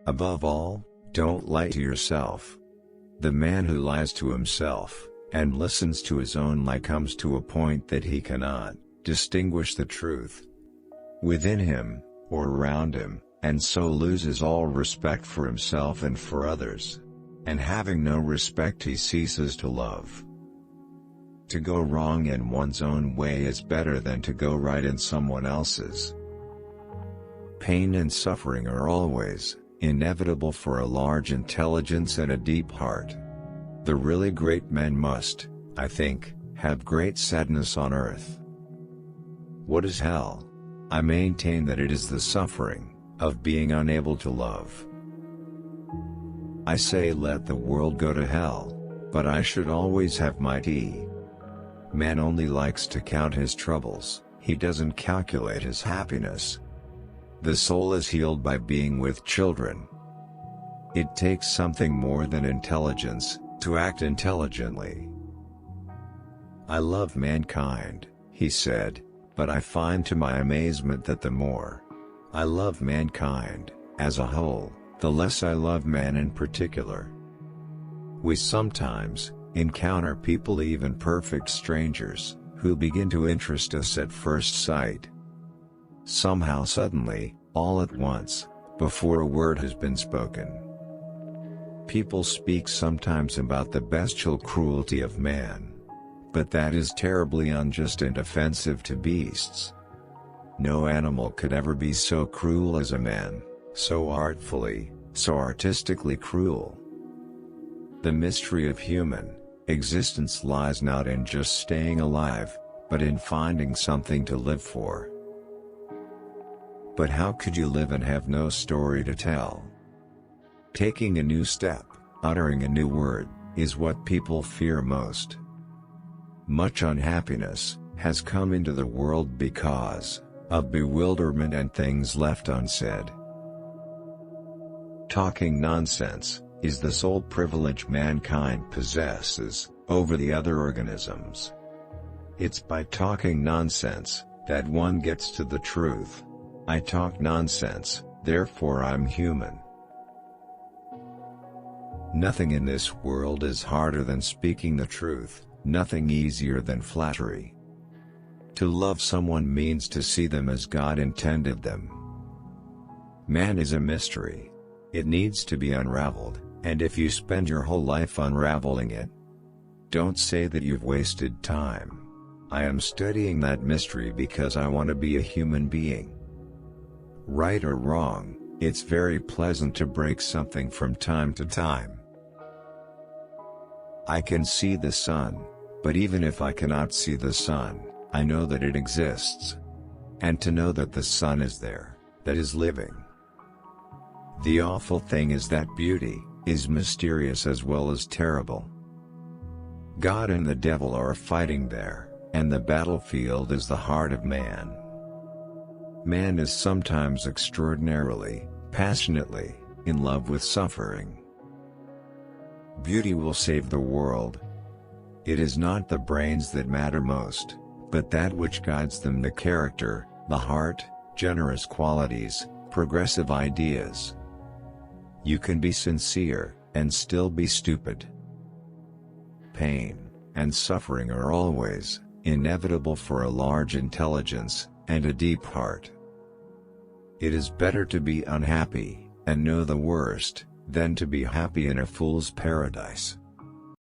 Above all, don't lie to yourself. The man who lies to himself, and listens to his own lie comes to a point that he cannot distinguish the truth within him, or around him, and so loses all respect for himself and for others. And having no respect, he ceases to love. To go wrong in one's own way is better than to go right in someone else's. Pain and suffering are always inevitable for a large intelligence and a deep heart. The really great men must, I think, have great sadness on earth. What is hell? I maintain that it is the suffering of being unable to love. I say let the world go to hell, but I should always have my tea. Man only likes to count his troubles, he doesn't calculate his happiness. The soul is healed by being with children. It takes something more than intelligence to act intelligently. I love mankind, he said, but I find to my amazement that the more I love mankind as a whole, the less I love man in particular. We sometimes encounter people, even perfect strangers, who begin to interest us at first sight. Somehow suddenly, all at once, before a word has been spoken. People speak sometimes about the bestial cruelty of man. But that is terribly unjust and offensive to beasts. No animal could ever be so cruel as a man, so artfully, so artistically cruel. The mystery of human existence lies not in just staying alive, but in finding something to live for. But how could you live and have no story to tell? Taking a new step, uttering a new word, is what people fear most. Much unhappiness has come into the world because of bewilderment and things left unsaid. Talking nonsense is the sole privilege mankind possesses over the other organisms. It's by talking nonsense that one gets to the truth. I talk nonsense, therefore I'm human. Nothing in this world is harder than speaking the truth, nothing easier than flattery. To love someone means to see them as God intended them. Man is a mystery. It needs to be unraveled, and if you spend your whole life unraveling it, don't say that you've wasted time. I am studying that mystery because I want to be a human being. Right or wrong, it's very pleasant to break something from time to time. I can see the sun, but even if I cannot see the sun, I know that it exists. And to know that the sun is there, that is living. The awful thing is that beauty is mysterious as well as terrible. God and the devil are fighting there, and the battlefield is the heart of man. Man is sometimes extraordinarily, passionately, in love with suffering. Beauty will save the world. It is not the brains that matter most, but that which guides them: the character, the heart, generous qualities, progressive ideas. You can be sincere, and still be stupid. Pain and suffering are always inevitable for a large intelligence and a deep heart. It is better to be unhappy and know the worst than to be happy in a fool's paradise.